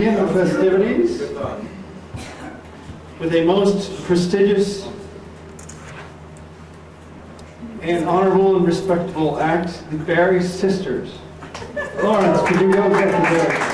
begin the festivities with a most prestigious and honorable and respectable act, the Barry Sisters. Lawrence, could you go get the Barry?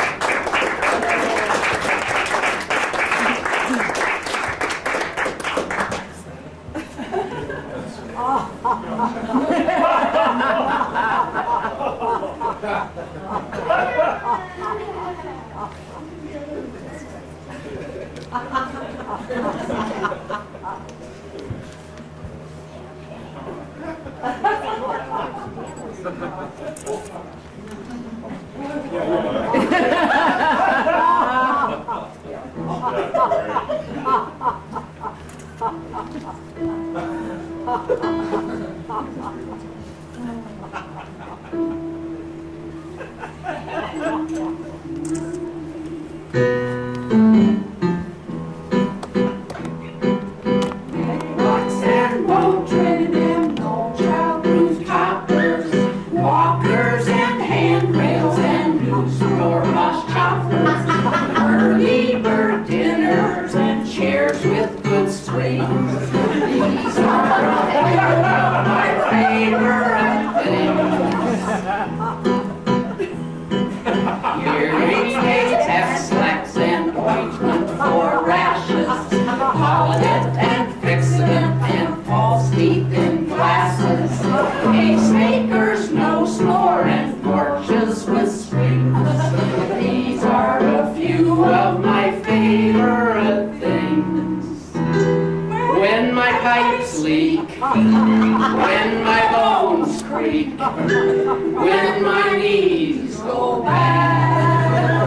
When my bones creak, when my knees go bad,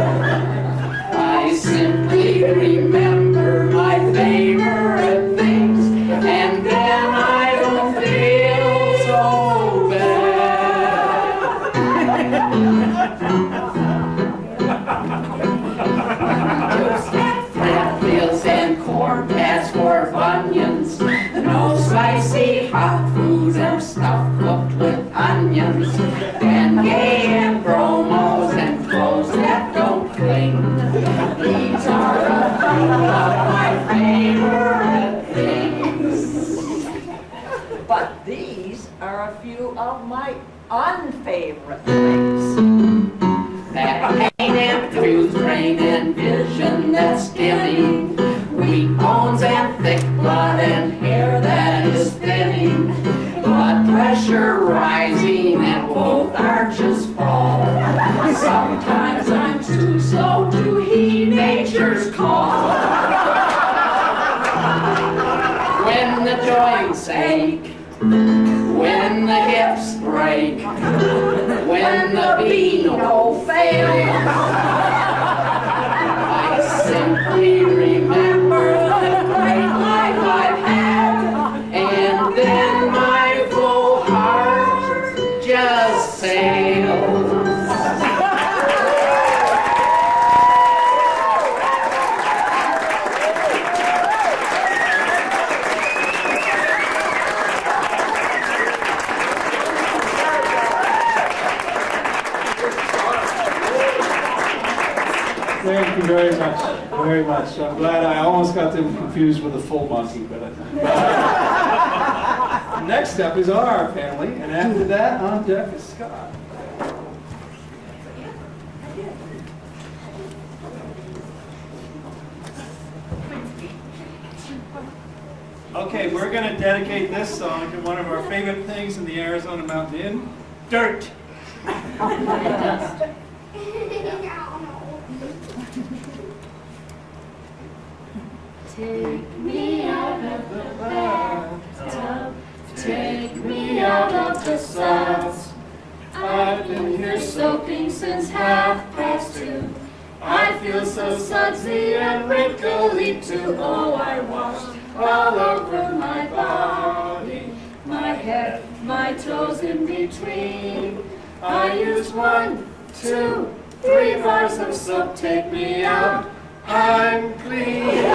I simply remember my favorite things, and then I don't feel so bad. Flatfields and corn pads for bunions, no spicy hot food or stuff cooked with onions, and gay and bromos and clothes that don't cling. These are a few of my favorite things. But these are a few of my unfavorite things. That pain and confused brain and vision that's dimming, weak bones and thick blood and hair that is thinning, blood pressure rising and both arches fall. Sometimes I'm too slow to heed nature's call. When the joints ache, when the hips break, when the beano fails, I simply remember the great life I've had, and then my full heart just sails. Thank you very much, very much. I'm glad I almost got them confused with a full monkey, but next up is our family, and after that, on deck is Scott. Okay, we're going to dedicate this song to one of our favorite things in the Arizona Mountain Inn, dirt. Take me out of the bathtub, take me out of the sauce. I've been here soaking since 2:30. I feel so sudsy and wrinkly too. Oh, I washed all over my body, my head, my toes in between. I used 1, 2, 3 bars of soap. Take me out, I'm clean.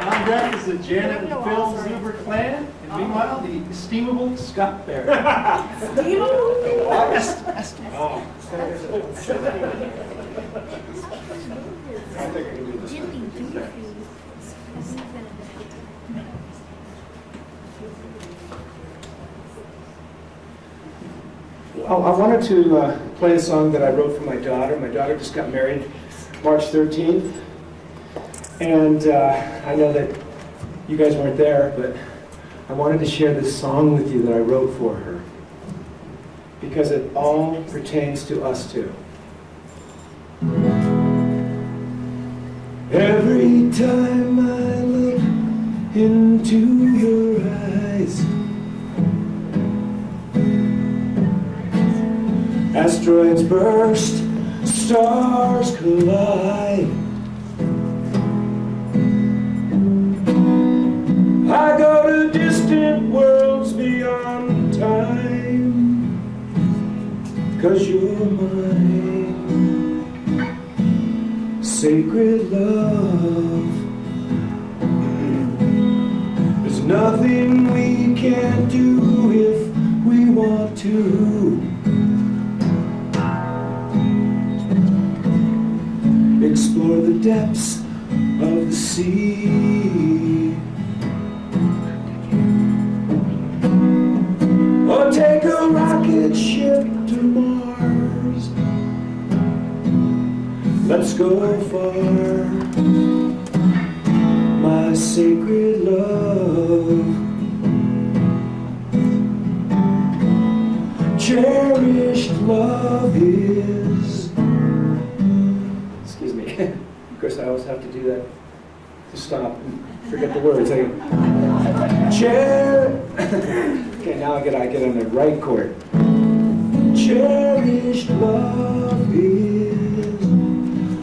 On deck is the Janet and Phil Zuber clan, and Meanwhile, the estimable Scott Berry. Well, I wanted to play a song that I wrote for my daughter. My daughter just got married March 13th. And I know that you guys weren't there, but I wanted to share this song with you that I wrote for her, because it all pertains to us too. Every time I look into your eyes, asteroids burst, stars collide. I go to distant worlds beyond time, 'cause you're mine. Sacred love. There's nothing we can't do if we want to. Explore the depths of the sea, or take a rocket ship to Mars. Let's go far, my sacred love. Cherished love is. Excuse me. Of course, I always have to do that to stop and forget the words. Okay, now I get on the right chord. Cherished love is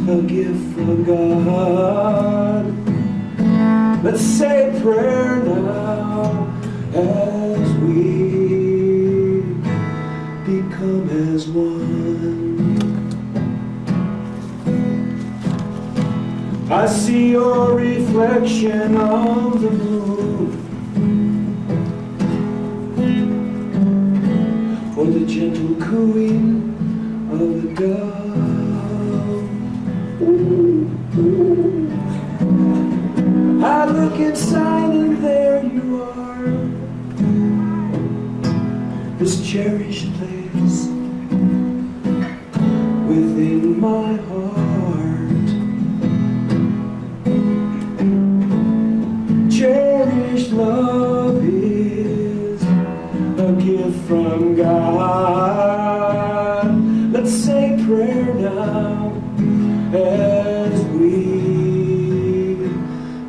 a gift from God. Let's say a prayer now as we become as one. I see your reflection on the moon, or the gentle cooing of a dove. I look inside and there you are, this cherished place within my heart. Cherished love is a gift from God. Let's say prayer now as we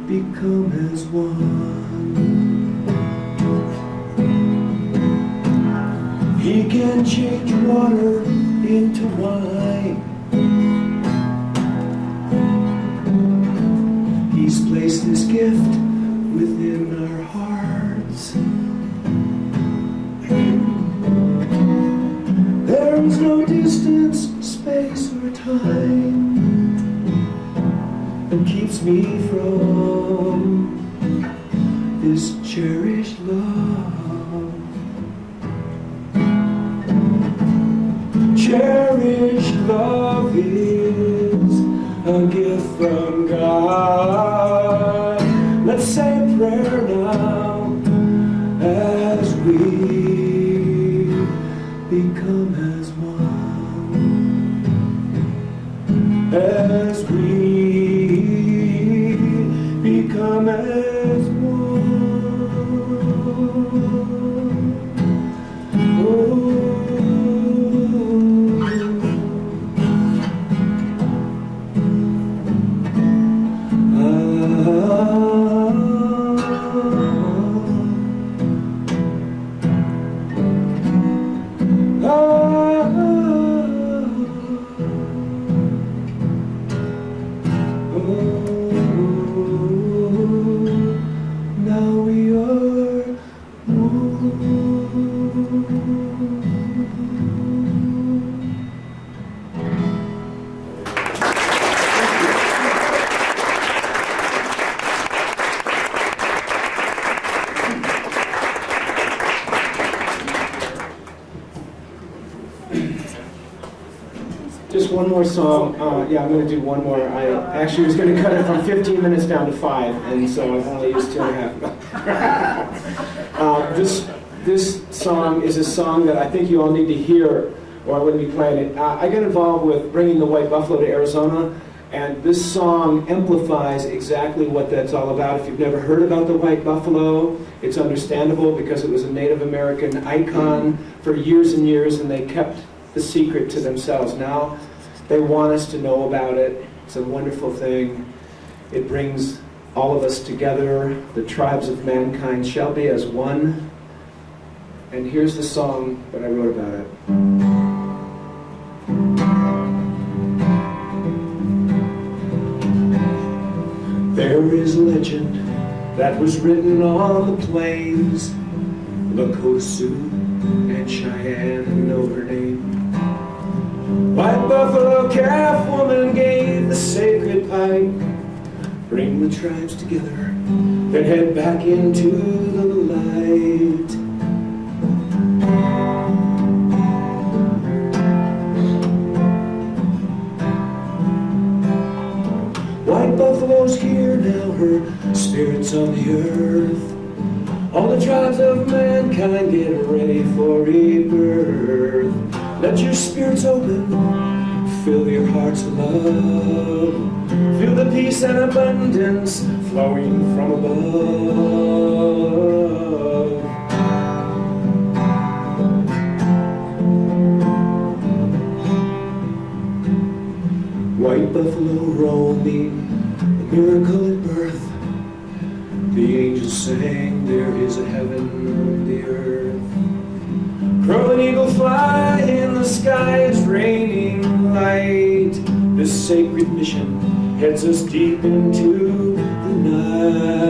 become as one. He can change water into wine. He's placed this gift within our hearts. There is no distance, space, or time that keeps me from this cherished love. Cherished love is a gift from God. Let's say a prayer now as we become as one. As we become as one. Oh. just one more song. Yeah, I'm going to do one more. I actually was going to cut it from 15 minutes down to 5, and so I've only used 2.5. This song is a song that I think you all need to hear, or I wouldn't be playing it. I got involved with bringing the White Buffalo to Arizona, and this song amplifies exactly what that's all about. If you've never heard about the White Buffalo, it's understandable because it was a Native American icon for years and years, and they kept the secret to themselves. Now they want us to know about it. It's a wonderful thing. It brings all of us together. The tribes of mankind shall be as one. And here's the song that I wrote about it. There is legend that was written on the plains. Lakota Sioux and Cheyenne know her name. White buffalo calf woman gave the sacred pipe. Bring the tribes together, then head back into the light. White buffalo's here now, her spirit's on the earth. All the tribes of mankind get ready for rebirth. Let your spirits open, fill your hearts with love. Feel the peace and abundance flowing from above. White buffalo roaming, a miracle at birth. The angels sang, there is a heaven on the earth. Crow and eagle fly in the sky, it's raining light. This sacred mission heads us deep into the night.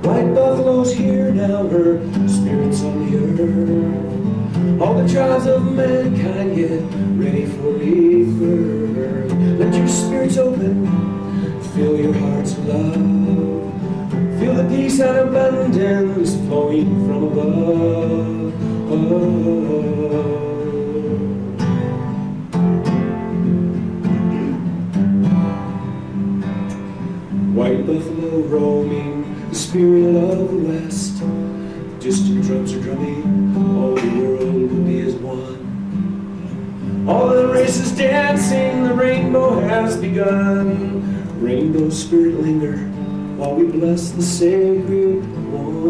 White buffalo's here now, her spirit's on the earth. All the tribes of mankind get ready for rebirth. Let your spirits open, fill your hearts with love. Feel the peace and abundance flowing from above. White buffalo roaming, the spirit of the west. Distant drums are drumming, all the world will be as one. All the races dancing, the rainbow has begun. Rainbow spirit linger, while we bless the sacred one.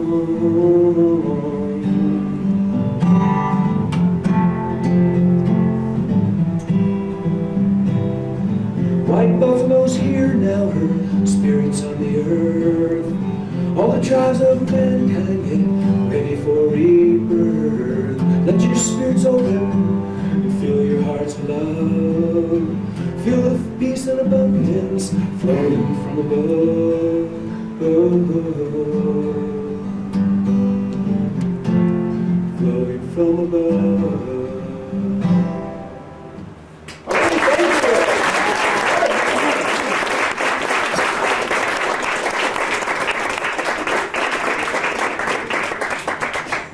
White buffalo's here now, her spirit's on the earth. All the tribes of mankind get ready for rebirth. Let your spirits open and fill your hearts with love. Feel the peace and abundance flowing from above. Flowing from above.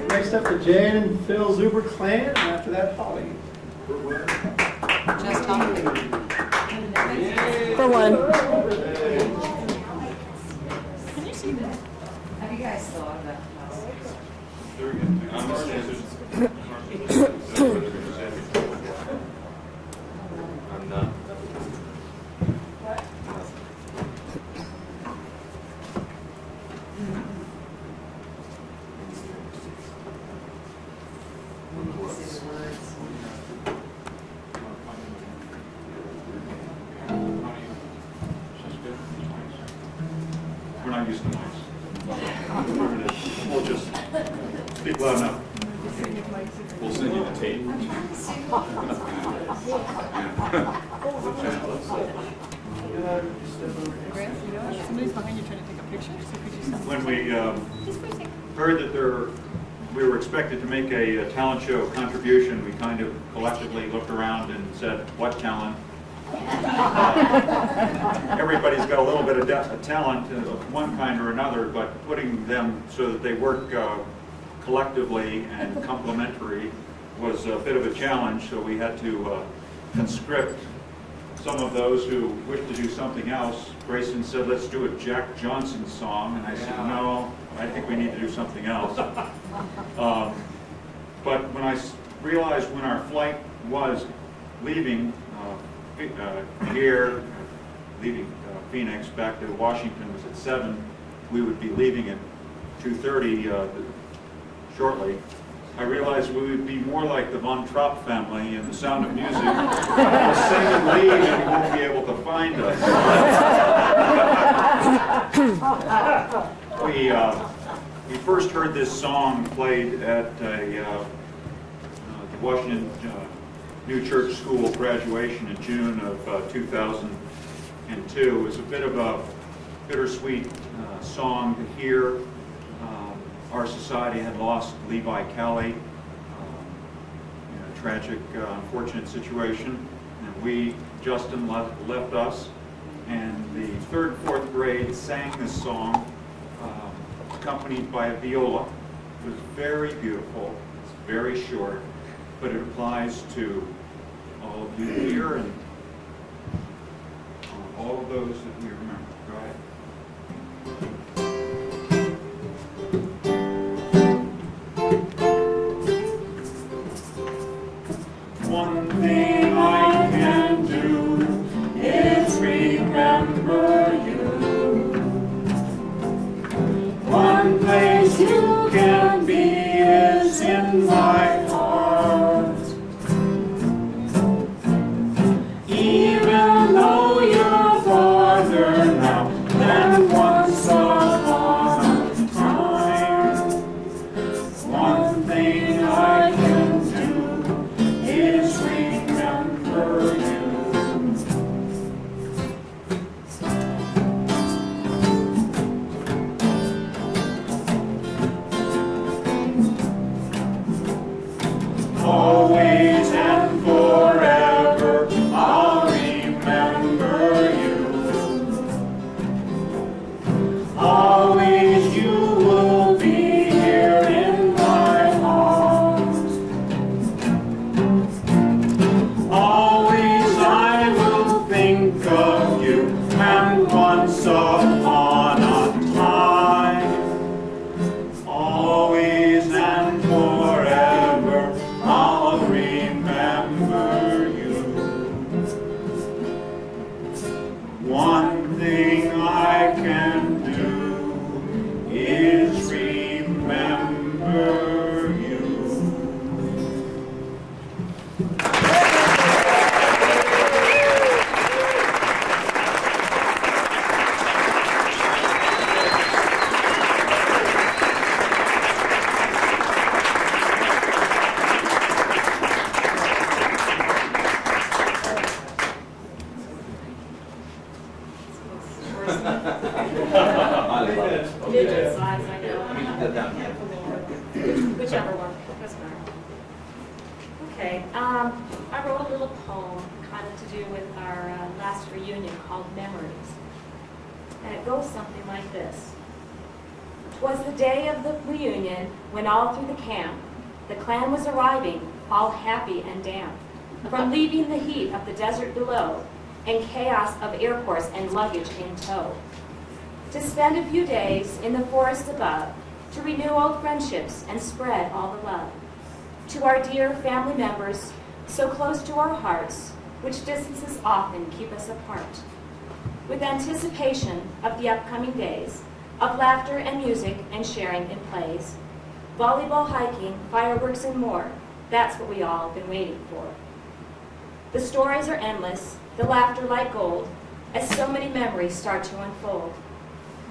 Next up, the Jan and Phil Zuber clan, and after that, Holly. Just Holly. For one. Can you see that? Have you guys thought of that? I'm not. We're not using the mics. We'll just speak loud enough. We'll send you the tape. Somebody's behind you trying to take a picture, so could you stop? When we heard that we were expected to make a talent show contribution, we kind of collectively looked around and said, what talent? everybody's got a little bit of talent of one kind or another, but putting them so that they work collectively and complementary was a bit of a challenge, so we had to conscript some of those who wished to do something else. Grayson said, let's do a Jack Johnson song, and I said, no, I think we need to do something else. But when I realized when our flight was leaving here, leaving Phoenix back to Washington was at 7, we would be leaving at 2:30 shortly. I realized we would be more like the Von Trapp family in The Sound of Music. We'll sing and leave and you won't be able to find us. We first heard this song played at the Washington New Church School graduation in June of 2002. It was a bit of a bittersweet song to hear. Our society had lost Levi Kelly in a tragic, unfortunate situation, and Justin left us, and the 3rd and 4th grade sang this song, accompanied by a viola. It was very beautiful. It's very short, but it applies to all of you here and all of those that we remember. Go ahead. One thing I can do is remember you. One place you can be is in my heart. Even though you're farther now than once upon a time, one thing I can do is remember you. Always and forever I'll remember you. Always you will be here in my heart. Always I will think of you, and once upon a time, always and forever I'll remember you. One thing I can do is remember you. Digit size, I know. Whichever one, that's fine. Okay, I wrote a little poem kind of to do with our last reunion called Memories. And it goes something like this. 'Twas the day of the reunion when all through the camp the clan was arriving, all happy and damp, from leaving the heat of the desert below and chaos of airports and luggage in tow. To spend a few days in the forest above, to renew old friendships and spread all the love. To our dear family members, so close to our hearts, which distances often keep us apart. With anticipation of the upcoming days, of laughter and music and sharing in plays. Volleyball, hiking, fireworks, and more, that's what we all been waiting for. The stories are endless, the laughter like gold, as so many memories start to unfold.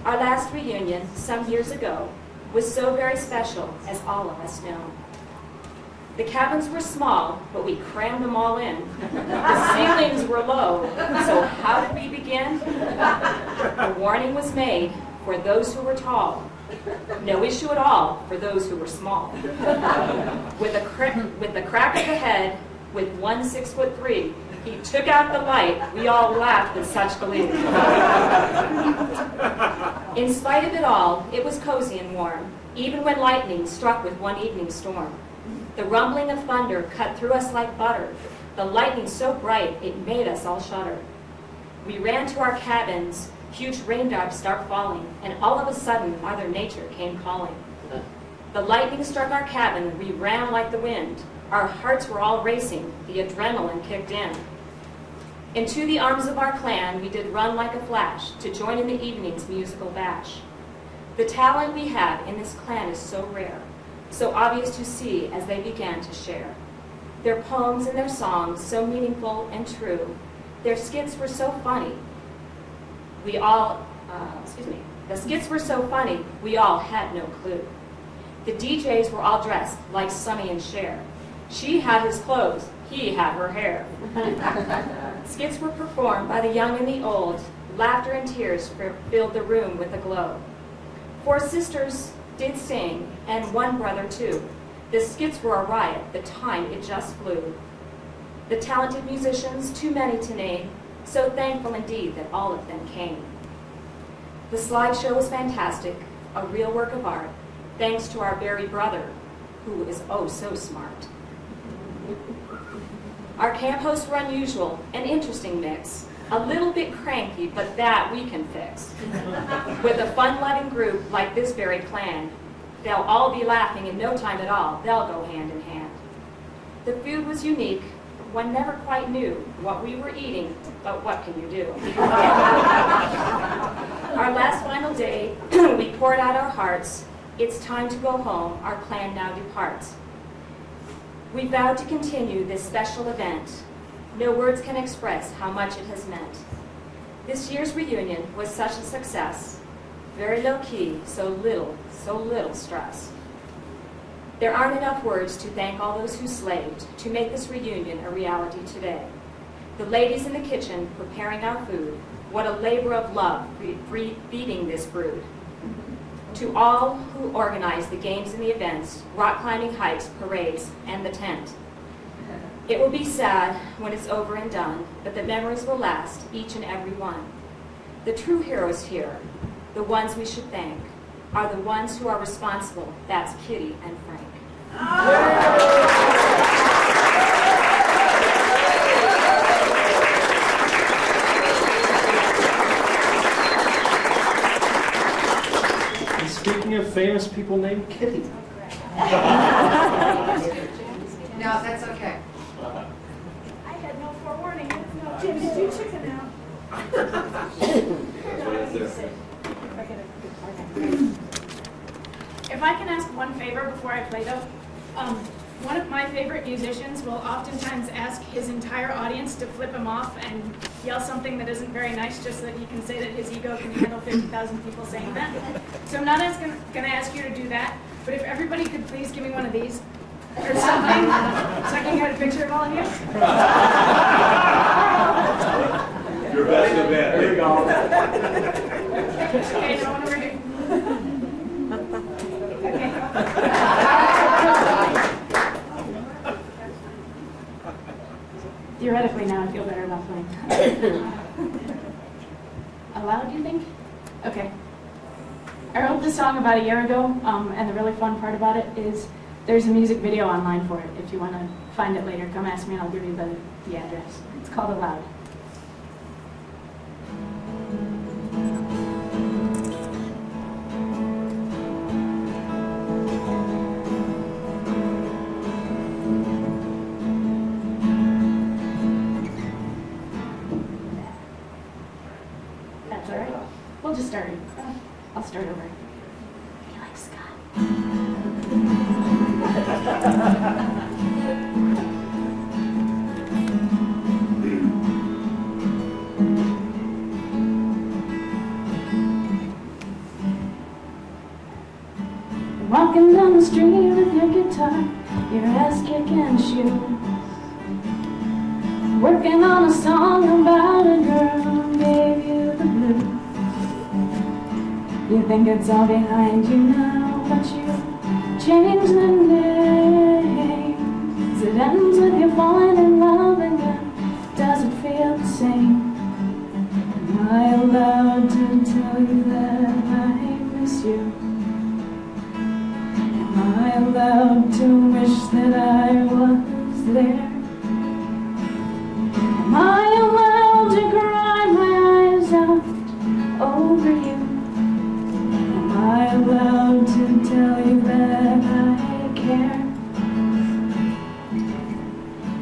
Our last reunion, some years ago, was so very special, as all of us know. The cabins were small, but we crammed them all in. The ceilings were low, so how did we begin? A warning was made for those who were tall. No issue at all for those who were small. With the crack of the head, with 1 6'3", He took out the light. We all laughed with such glee. In spite of it all, it was cozy and warm, even when lightning struck with one evening storm. The rumbling of thunder cut through us like butter. The lightning so bright, it made us all shudder. We ran to our cabins, huge raindrops start falling, and all of a sudden, Mother Nature came calling. The lightning struck our cabin, we ran like the wind. Our hearts were all racing, the adrenaline kicked in. Into the arms of our clan, we did run like a flash to join in the evening's musical bash. The talent we have in this clan is so rare, so obvious to see as they began to share. Their poems and their songs so meaningful and true. Their skits were so funny. The skits were so funny, we all had no clue. The DJs were all dressed like Sonny and Cher. She had his clothes, he had her hair. Skits were performed by the young and the old. Laughter and tears filled the room with a glow. 4 sisters did sing, and 1 brother too. The skits were a riot, the time it just flew. The talented musicians, too many to name, so thankful indeed that all of them came. The slideshow was fantastic, a real work of art, thanks to our Barry brother, who is oh so smart. Our camp hosts were unusual, an interesting mix, a little bit cranky, but that we can fix. With a fun-loving group like this Barry clan, they'll all be laughing in no time at all, they'll go hand in hand. The food was unique, one never quite knew what we were eating, but what can you do? Our last final day, we poured out our hearts. It's time to go home, our clan now departs. We vowed to continue this special event. No words can express how much it has meant. This year's reunion was such a success. Very low-key, so little stress. There aren't enough words to thank all those who slaved to make this reunion a reality today. The ladies in the kitchen preparing our food, what a labor of love feeding this brood. To all who organized the games and the events, rock climbing hikes, parades, and the tent. It will be sad when it's over and done, but the memories will last, each and every one. The true heroes here, the ones we should thank, are the ones who are responsible. That's Kitty and Frank. And speaking of famous people named Kitty. No, that's okay. I had no forewarning. No, Jim, did you chicken out? If I can ask one favor before I play though, one of my favorite musicians will oftentimes ask his entire audience to flip him off and yell something that isn't very nice just so that he can say that his ego can handle 50,000 people saying that. So I'm not going to ask you to do that, but if everybody could please give me one of these or something so I can get a picture of all of you. Your best event. There you go. Okay, no one over here. Theoretically now I feel better about playing. Aloud, you think? Okay. I wrote this song about a year ago, and the really fun part about it is there's a music video online for it. If you want to find it later, come ask me and I'll give you the address. It's called Aloud. That's all right. We'll just start. I'll start over. Be like Scott. Walking down the street with your guitar, your ass-kicking shoes, working on a song about a girl who gave you the blues. You think it's all behind you now, but you change the names. It ends with you falling in love again. Does allowed to tell you that I miss you? Am I allowed to wish that I was there? Am I allowed to cry my eyes out over you? Am I allowed to tell you that I care?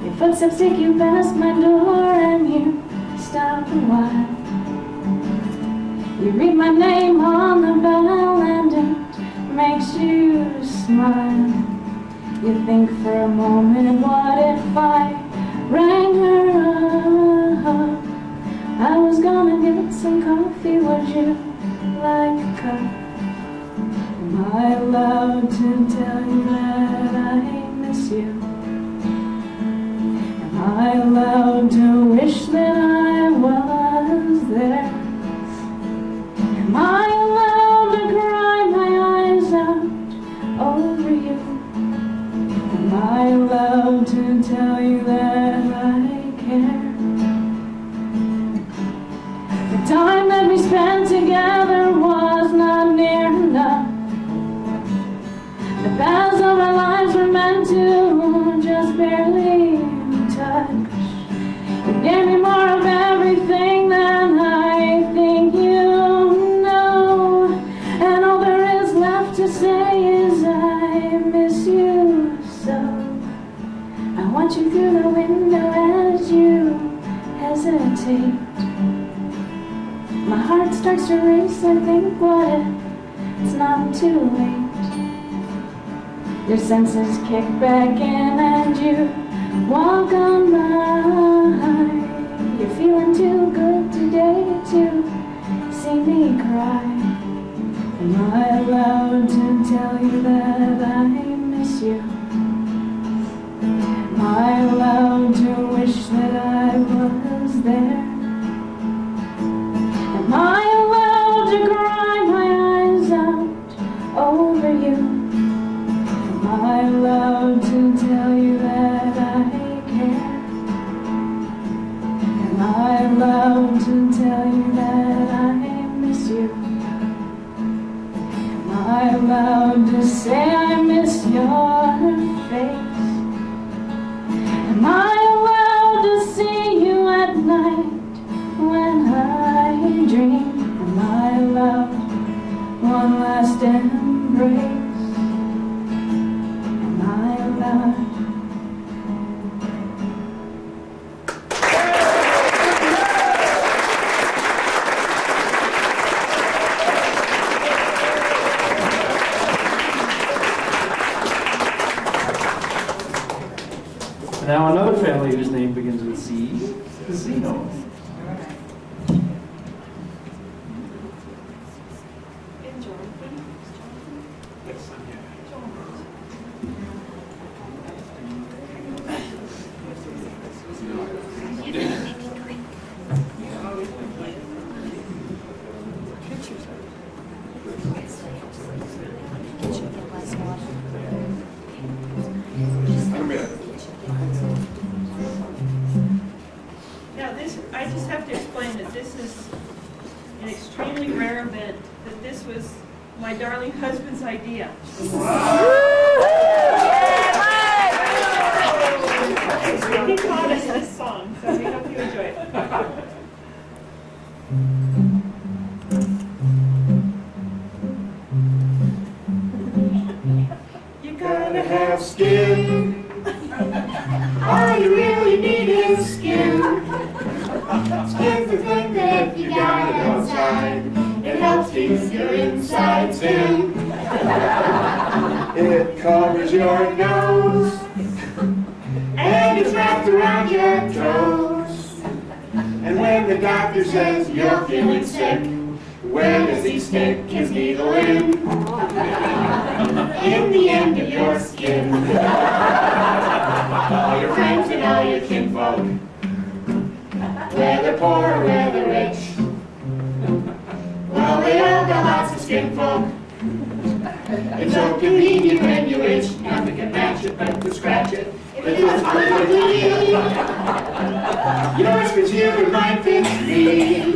Your footsteps take you past my door and you stop a while. You read my name on the bell and it makes you smile. You think for a moment, what if I rang her up? I was gonna get some coffee, would you like a cup? Am I allowed to tell you that I miss you? Am I allowed to wish that I was there? Am I allowed to cry my eyes out over you? Am I allowed to tell you that I care? The time that we spent together was not near enough. The paths of our lives were meant to just barely touch. You gave me more of everything than I think you know. And all there is left to say is I miss you so. I watch you through the window as you hesitate. My heart starts to race, I think, what if it's not too late? Your senses kick back in and you walk on by. You're feeling too good today to see me cry. Am I allowed to tell you that I miss you? Am I allowed to wish that I was there? Am I allowed to cry my eyes out over you? Am I allowed to tell you that I care? Am I allowed to tell you that I miss you? Am I allowed to say I miss your face? Am I allowed to see you at night when I dream? Am I allowed one last embrace? Am I allowed? Now another family whose name begins with C, Casino. Now this, I just have to explain that this is an extremely rare event, that this was my darling husband's idea. He taught us this song, so we hope you enjoy it. You gotta have skin. All you really need is skin. Skin's the thing that if you got it outside, it helps keep your insides in. It covers your nose, And it's wrapped around your toes. and when the doctor says you're feeling sick, where does he stick his needle in? In the end of your skin. All your friends and all your kinfolk, whether poor or whether rich, well, they all got lots of skin folk. It's so convenient when you itch, nothing can match it but to scratch it. It is really yours fits you and mine fits me.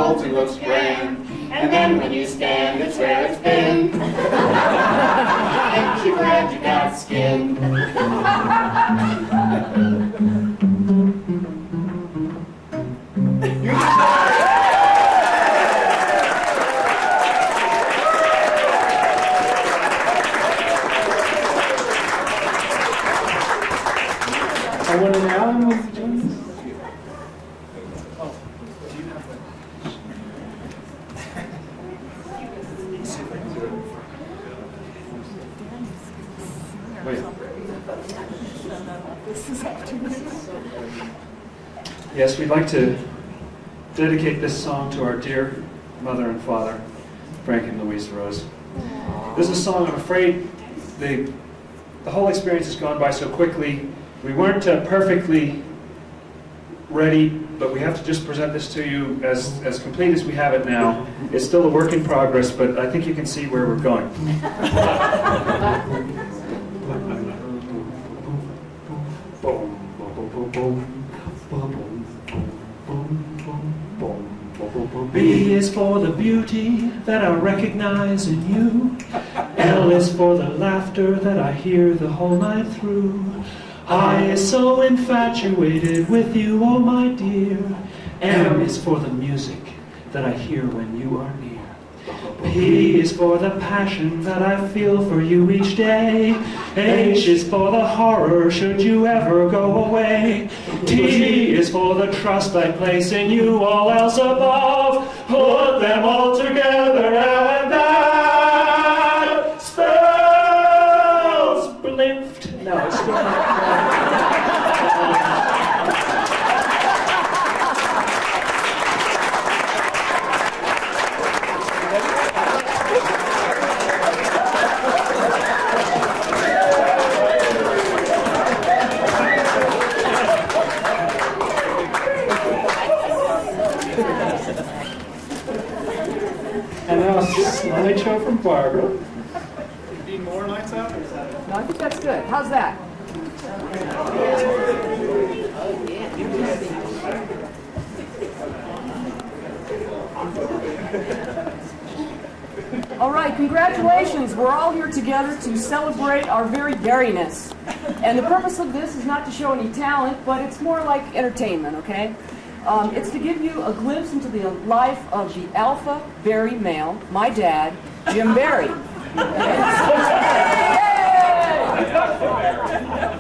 folds and looks grand. And then when you stand, it's where it's been. Ain't you glad you got skin? I want an Alan with Jones. Yes, we'd like to dedicate this song to our dear mother and father, Frank and Louise Rose. This is a song, I'm afraid, the whole experience has gone by so quickly. We weren't perfectly ready, but we have to just present this to you as complete as we have it now. It's still a work in progress, but I think you can see where we're going. B is for the beauty that I recognize in you. L is for the laughter that I hear the whole night through. I is so infatuated with you, oh my dear. M is for the music that I hear when you are near. P is for the passion that I feel for you each day. H is for the horror should you ever go away. T is for the trust I place in you, all else above. Put them all together now and that spells blimped. No, it's still not. And now a slideshow from Barbara. Need more lights out? No, I think that's good. How's that? All right, congratulations. We're all here together to celebrate our very berryness. And the purpose of this is not to show any talent, but it's more like entertainment, okay? It's to give you a glimpse into the life of the alpha berry male, my dad, Jim Berry.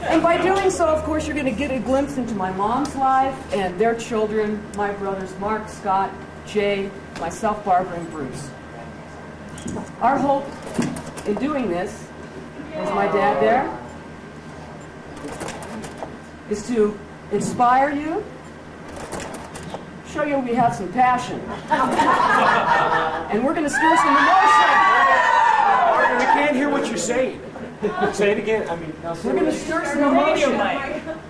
And by doing so, of course, you're going to get a glimpse into my mom's life and their children, my brothers Mark, Scott, Jay, myself, Barbara, and Bruce. Our hope in doing this, is my dad there, is to inspire you, show you we have some passion. And we're going to stir some emotion. We can't hear what you're saying. Say it again. I mean, We're going to stir some emotion.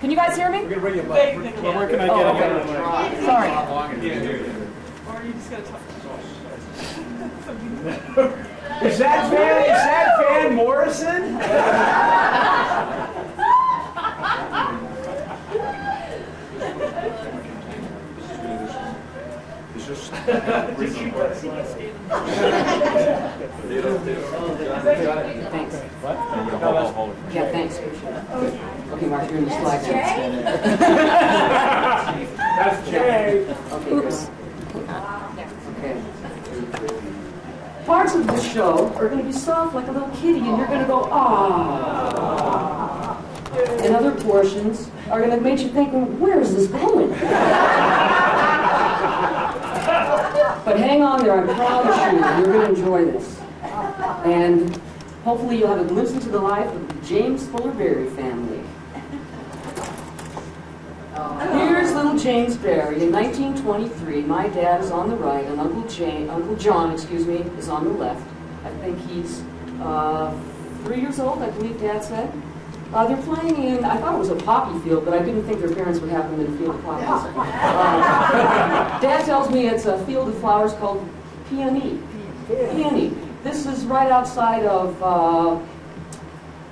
Can you guys hear me? we're going to bring you back. Well, where can I get it? Sorry. Or you just gotta talk. Is that Van Morrison? It's just Thanks. What? Yeah, thanks. Okay, Mark, you're in the slide now. That's Jay. Okay, oops. Okay. Parts of the show are going to be soft like a little kitty, and you're going to go, ah. And other portions are going to make you think, well, where is this going? But hang on there, I promise you, you're going to enjoy this. And hopefully you'll have a glimpse into the life of the James Fuller Berry family. Here's little James Berry. In 1923, my dad is on the right, and Uncle John, is on the left. I think he's 3 years old, I believe Dad said. They're playing in, I thought it was a poppy field, but I didn't think their parents would have them in a field of poppies. Dad tells me it's a field of flowers called peony. Peony. This is right outside of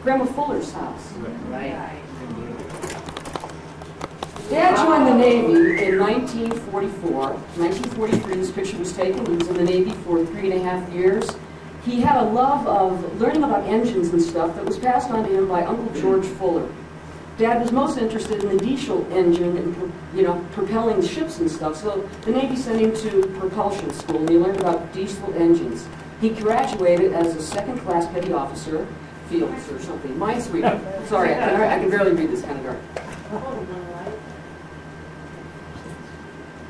Grandma Fuller's house. Right. Dad joined the Navy in 1944. 1943, this picture was taken. He was in the Navy for 3.5 years. He had a love of learning about engines and stuff that was passed on to him by Uncle George Fuller. Dad was most interested in the diesel engine and, propelling ships and stuff, so the Navy sent him to propulsion school, and he learned about diesel engines. He graduated as a second-class petty officer, Fields or something. Mine's reading. Sorry, I can barely read this kind of dark.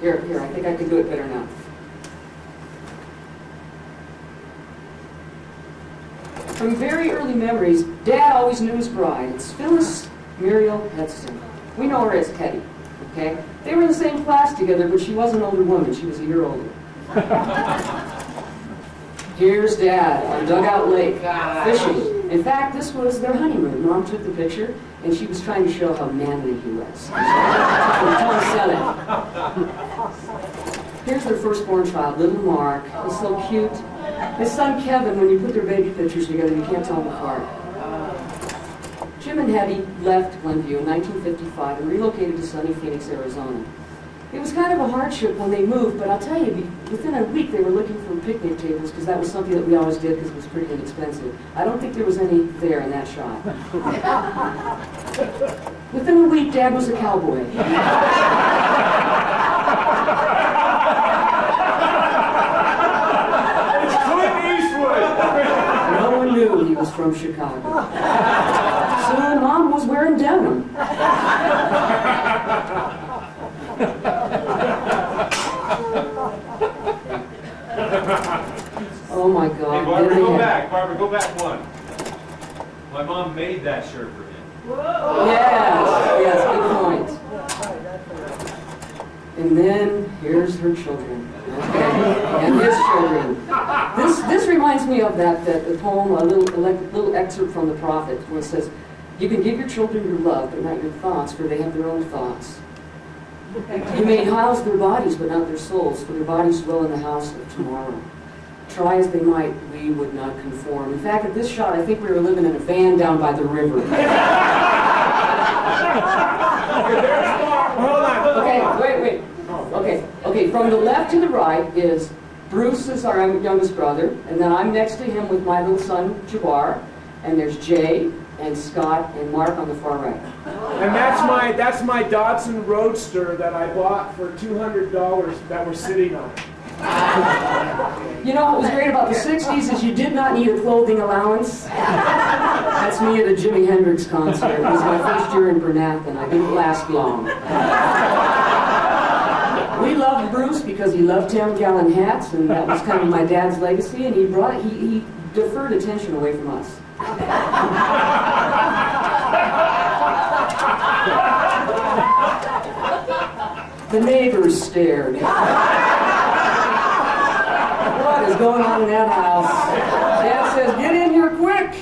Here, I think I can do it better now. From very early memories, Dad always knew his bride. It's Phyllis Muriel Hedston. We know her as Hetty, okay? They were in the same class together, but she was an older woman. She was a year older. Here's Dad on Dugout Lake, fishing. In fact, this was their honeymoon. Mom took the picture, and she was trying to show how manly he was. Here's their firstborn child, little Mark. He's so cute. His son Kevin, when you put their baby pictures together, you can't tell them apart. Jim and Hetty left Glenview in 1955 and relocated to sunny Phoenix, Arizona. It was kind of a hardship when they moved, but I'll tell you, within a week they were looking for picnic tables because that was something that we always did because it was pretty inexpensive. I don't think there was any there in that shot. Within a week, Dad was a cowboy. No one knew he was from Chicago. Soon, Mom was wearing denim. Oh my God. Hey, Barbara, go back. Barbara, go back one. My mom made that shirt for him. Yes, good point. And then here's her children. Okay. And his children. This reminds me of that poem, a little excerpt from the prophet, where it says, "You can give your children your love, but not your thoughts, for they have their own thoughts. You may house their bodies, but not their souls, for their bodies dwell in the house of tomorrow. Try as they might, we would not conform." In fact, at this shot, I think we were living in a van down by the river. Okay, wait. Okay, from the left to the right is Bruce is our youngest brother, and then I'm next to him with my little son, Jabbar, and there's Jay and Scott and Mark on the far right. And that's my Datsun Roadster that I bought for $200 that we're sitting on. You know what was great about the 60s is you did not need a clothing allowance. That's me at a Jimi Hendrix concert. It was my first year in Bernathen. I didn't last long. We loved Bruce because he loved 10-gallon hats, and that was kind of my dad's legacy, and he deferred attention away from us. The neighbors stared. What is going on in that house? Dad says, "Get in here quick!"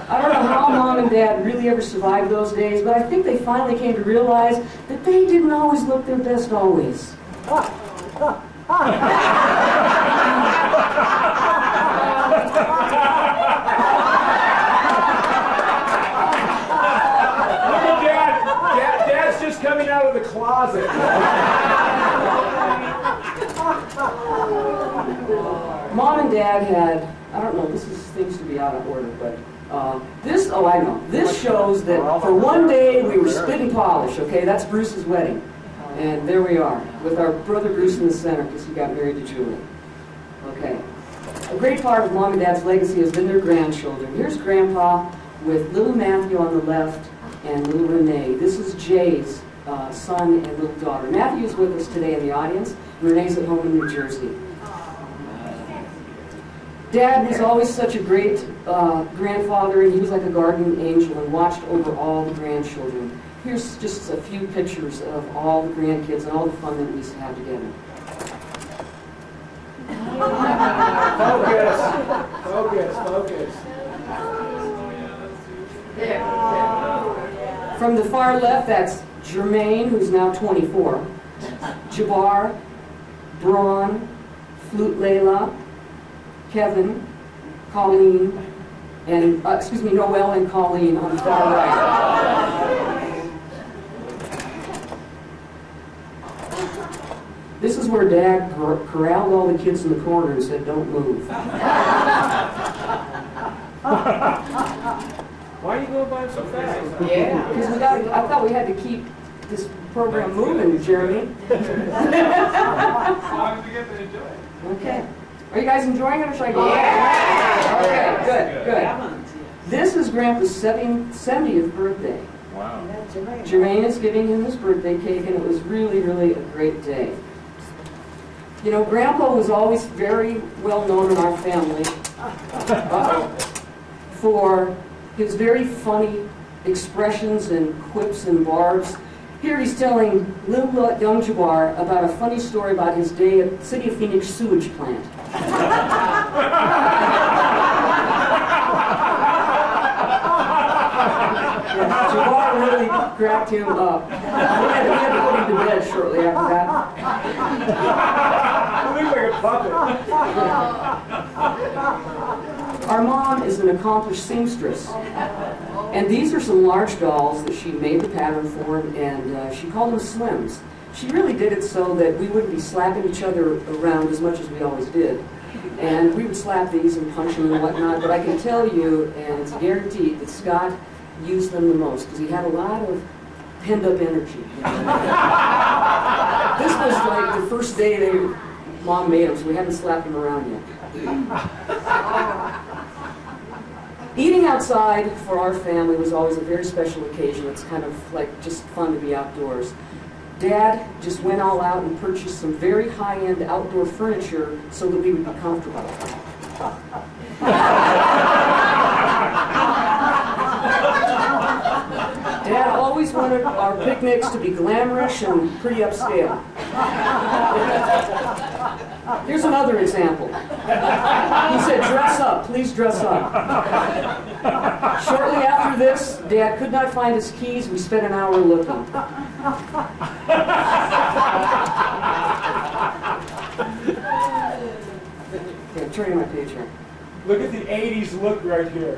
I don't know how Mom and Dad really ever survived those days, but I think they finally came to realize that they didn't always look their best always. Dad's just coming out of the closet. Mom and Dad had, I don't know, seems to be out of order, but I know. This shows that for one day we were spit and polish, okay? That's Bruce's wedding. And there we are, with our brother Bruce in the center, because he got married to Julie. Okay. A great part of Mom and Dad's legacy has been their grandchildren. Here's Grandpa with little Matthew on the left and little Renee. This is Jay's son and little daughter. Matthew is with us today in the audience. Renee's at home in New Jersey. Dad was always such a great grandfather, and he was like a guardian angel and watched over all the grandchildren. Here's just a few pictures of all the grandkids and all the fun that we used to have together. Focus. From the far left, that's Jermaine, who's now 24, Jabbar, Braun, Flute Layla, Kevin, Colleen, and, Noel and Colleen on the far right. This is where Dad corralled all the kids in the corner and said, "Don't move." Why are you going by so fast? Yeah, because I thought we had to keep this program moving, Jeremy. As long as we get to enjoy it. Okay. Are you guys enjoying it or should I go? Yeah! Okay, good. This is Grandpa's 70th birthday. Wow. Jermaine is giving him his birthday cake, and it was really, really a great day. You know, Grandpa was always very well known in our family for his very funny expressions and quips and barbs. Here he's telling little young Jabbar about a funny story about his day at the City of Phoenix sewage plant. Jabbar really cracked him up. We had to put him to bed shortly after that. You look like a puppet. Our mom is an accomplished seamstress. And these are some large dolls that she made the pattern for, and she called them Slims. She really did it so that we wouldn't be slapping each other around as much as we always did. And we would slap these and punch them and whatnot, but I can tell you, and it's guaranteed, that Scott used them the most because he had a lot of pent-up energy. This was like the first day Mom made them, so we haven't slapped him around yet. Eating outside for our family was always a very special occasion. It's kind of like just fun to be outdoors. Dad just went all out and purchased some very high-end outdoor furniture so that we would be comfortable. Dad always wanted our picnics to be glamorous and pretty upscale. Here's another example. He said, "Dress up, please dress up." Shortly after this, Dad could not find his keys. We spent an hour looking. Okay, I'm turning my page here. Look at the 80s look right here.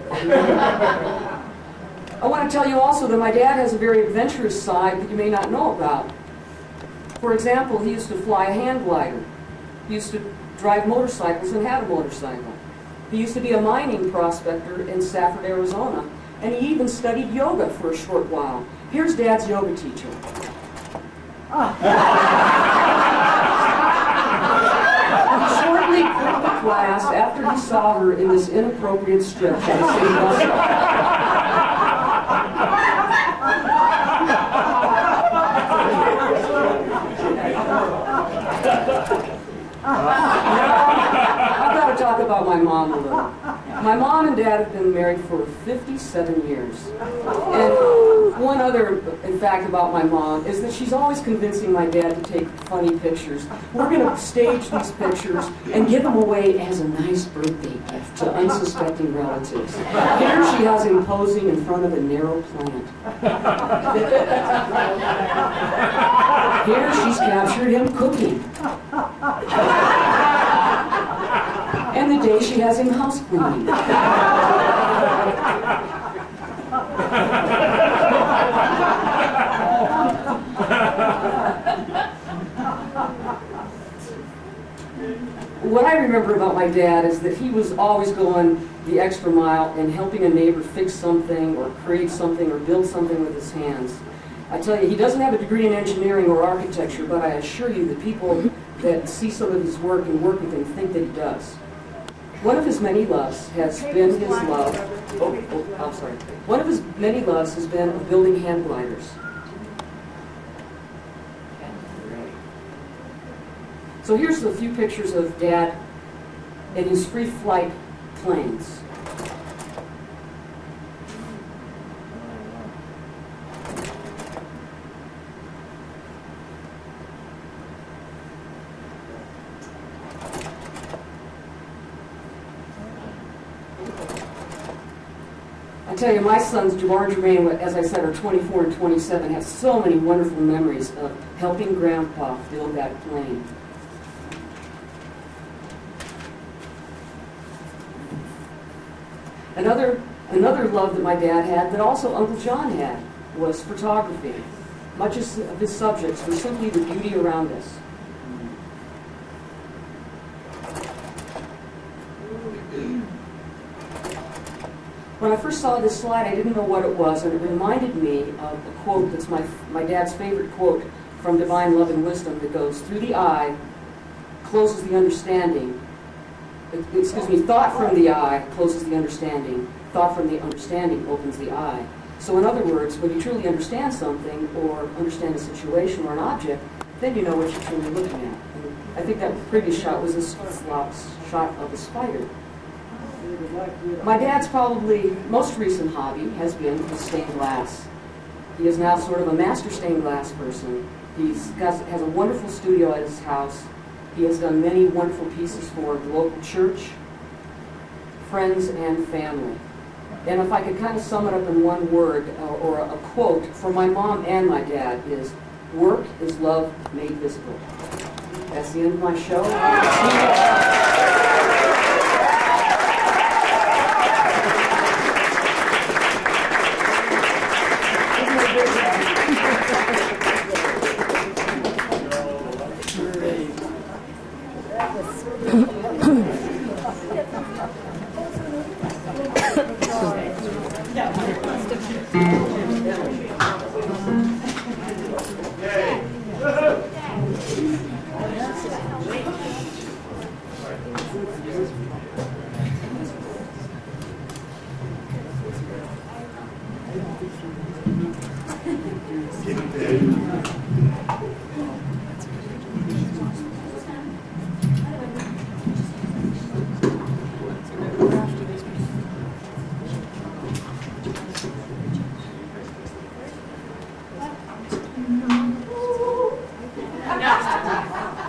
I want to tell you also that my dad has a very adventurous side that you may not know about. For example, he used to fly a hand glider. He used to drive motorcycles and had a motorcycle. He used to be a mining prospector in Safford, Arizona, and he even studied yoga for a short while. Here's Dad's yoga teacher. He shortly quit the class after he saw her in this inappropriate stretch on the same muscle. I've got to talk about my mom a little. My mom and Dad have been married for 57 years. And one other fact about my mom is that she's always convincing my dad to take funny pictures. We're going to stage these pictures and give them away as a nice birthday gift to unsuspecting relatives. Here she has him posing in front of a narrow plant. Here she's captured him cooking. And the day she has him house cleaning. What I remember about my dad is that he was always going the extra mile and helping a neighbor fix something or create something or build something with his hands. I tell you, he doesn't have a degree in engineering or architecture, but I assure you that people that see some of his work and work with him think that he does. One of his many loves has been his love. I'm sorry. One of his many loves has been of building hand gliders. So here's a few pictures of Dad in his free flight planes. I tell you, my sons, Jabbar and Jermaine, as I said, are 24 and 27, have so many wonderful memories of helping Grandpa build that plane. Another love that my dad had, that also Uncle John had, was photography. Much of his subjects were simply the beauty around us. When I first saw this slide, I didn't know what it was, and it reminded me of a quote that's my dad's favorite quote from Divine Love and Wisdom that goes, "Through the eye closes the understanding." Excuse me, thought from the eye closes the understanding. Thought from the understanding opens the eye. So in other words, when you truly understand something or understand a situation or an object, then you know what you're truly looking at. And I think that previous shot was a shot of a spider. My dad's probably most recent hobby has been stained glass. He is now sort of a master stained glass person. Has a wonderful studio at his house. He has done many wonderful pieces for the local church, friends, and family. And if I could kind of sum it up in one word or a quote for my mom and my dad is, "Work is love made visible." That's the end of my show.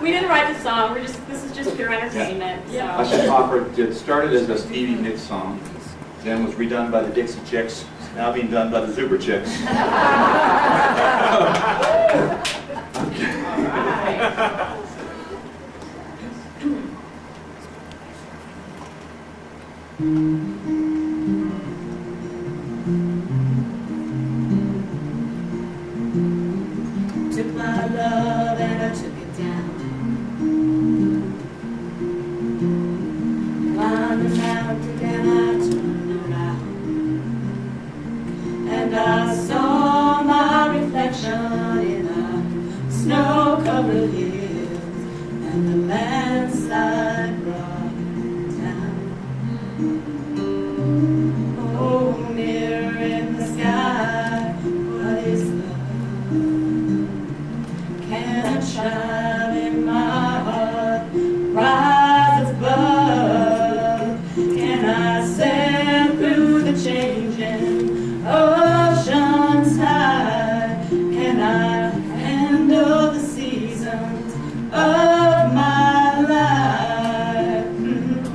We didn't write the song. This is just pure entertainment. I should offer it started as a Stevie Nicks song, then was redone by the Dixie Chicks, now being done by the Zuber Chicks. Took my love and I took it down. Climbed the mountain and I turned around. And I saw my reflection in a snow-covered hills. And the landslide brought it down. Oh, mirror in the sky, what is love? Can a child in my heart rise above? Can I sail through the changing ocean's tide? Can I handle the seasons of my life? I don't know.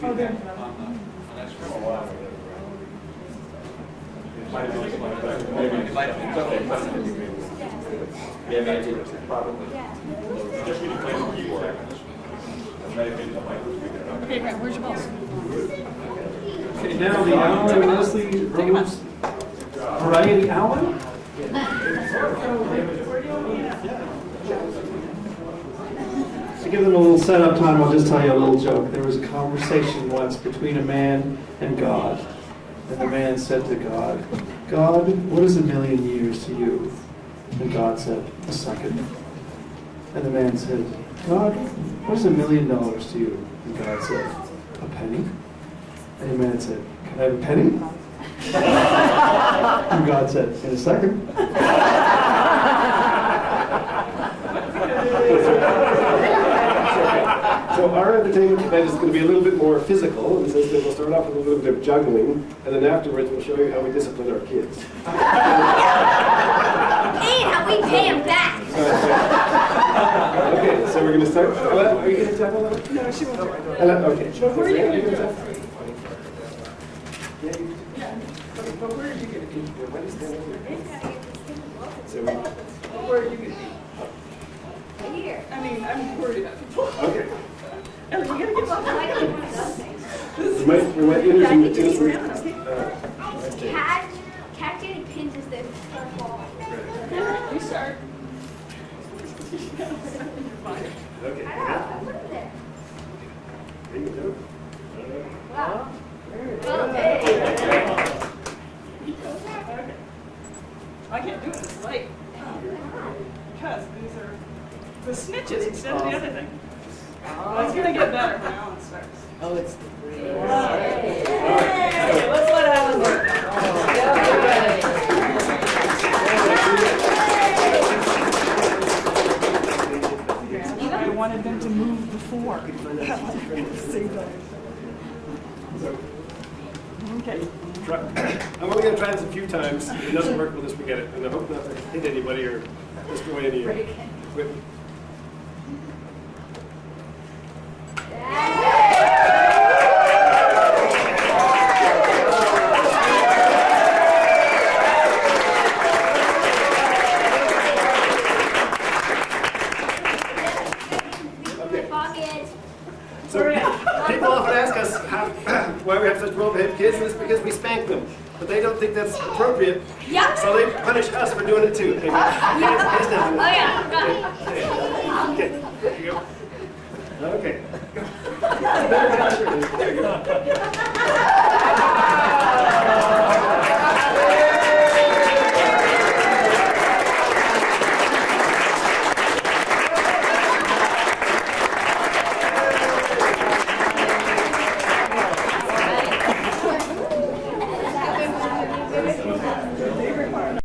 Oh, there. Okay, Grant, where's your balls? Okay, now the Alan and Leslie Rose Variety Hour. To give them a little setup time, I'll just tell you a little joke. There was a conversation once between a man and God. And the man said to God, God, what is 1,000,000 years to you? And God said, a second. And the man said, God, what is $1,000,000 to you? And God said, a penny. And the man said, can I have a penny? And God said, in a second. So our entertainment tonight is going to be a little bit more physical, in the sense that we'll start off with a little bit of juggling, and then afterwards we'll show you how we discipline our kids. And how we pay them back. Okay, so we're going to start. Ella, are you going to tackle that? No, she won't do it. Ella, okay. But where are you going to do it? Yeah, you But where are you going to be? why do you stand over here? So Where are you going to be? Here. I mean, I'm worried about people. okay. Ella, you gotta get Well, I like one of those things. We might Yeah, I introduce can innocent. do it around, okay? Cat Daddy pins is the purple. You start. Okay. I know, look at there. There you go. Wow. Well, hey. I can't do it this late. Because these are the snitches instead of the other thing. It's gonna get better when Alan starts. Oh, it's the green. Okay, let's let Alan work. I wanted them to move before. Okay. I'm only going to try this a few times. If it doesn't work, we'll just forget it. And I hope not to hit anybody or destroy any equipment. So people often ask us why we have such well-behaved kids, and it's because we spank them. But they don't think that's appropriate, Yep. so they punish us for doing it too. Hey, hands down. Oh, yeah. Okay, there you go. Okay.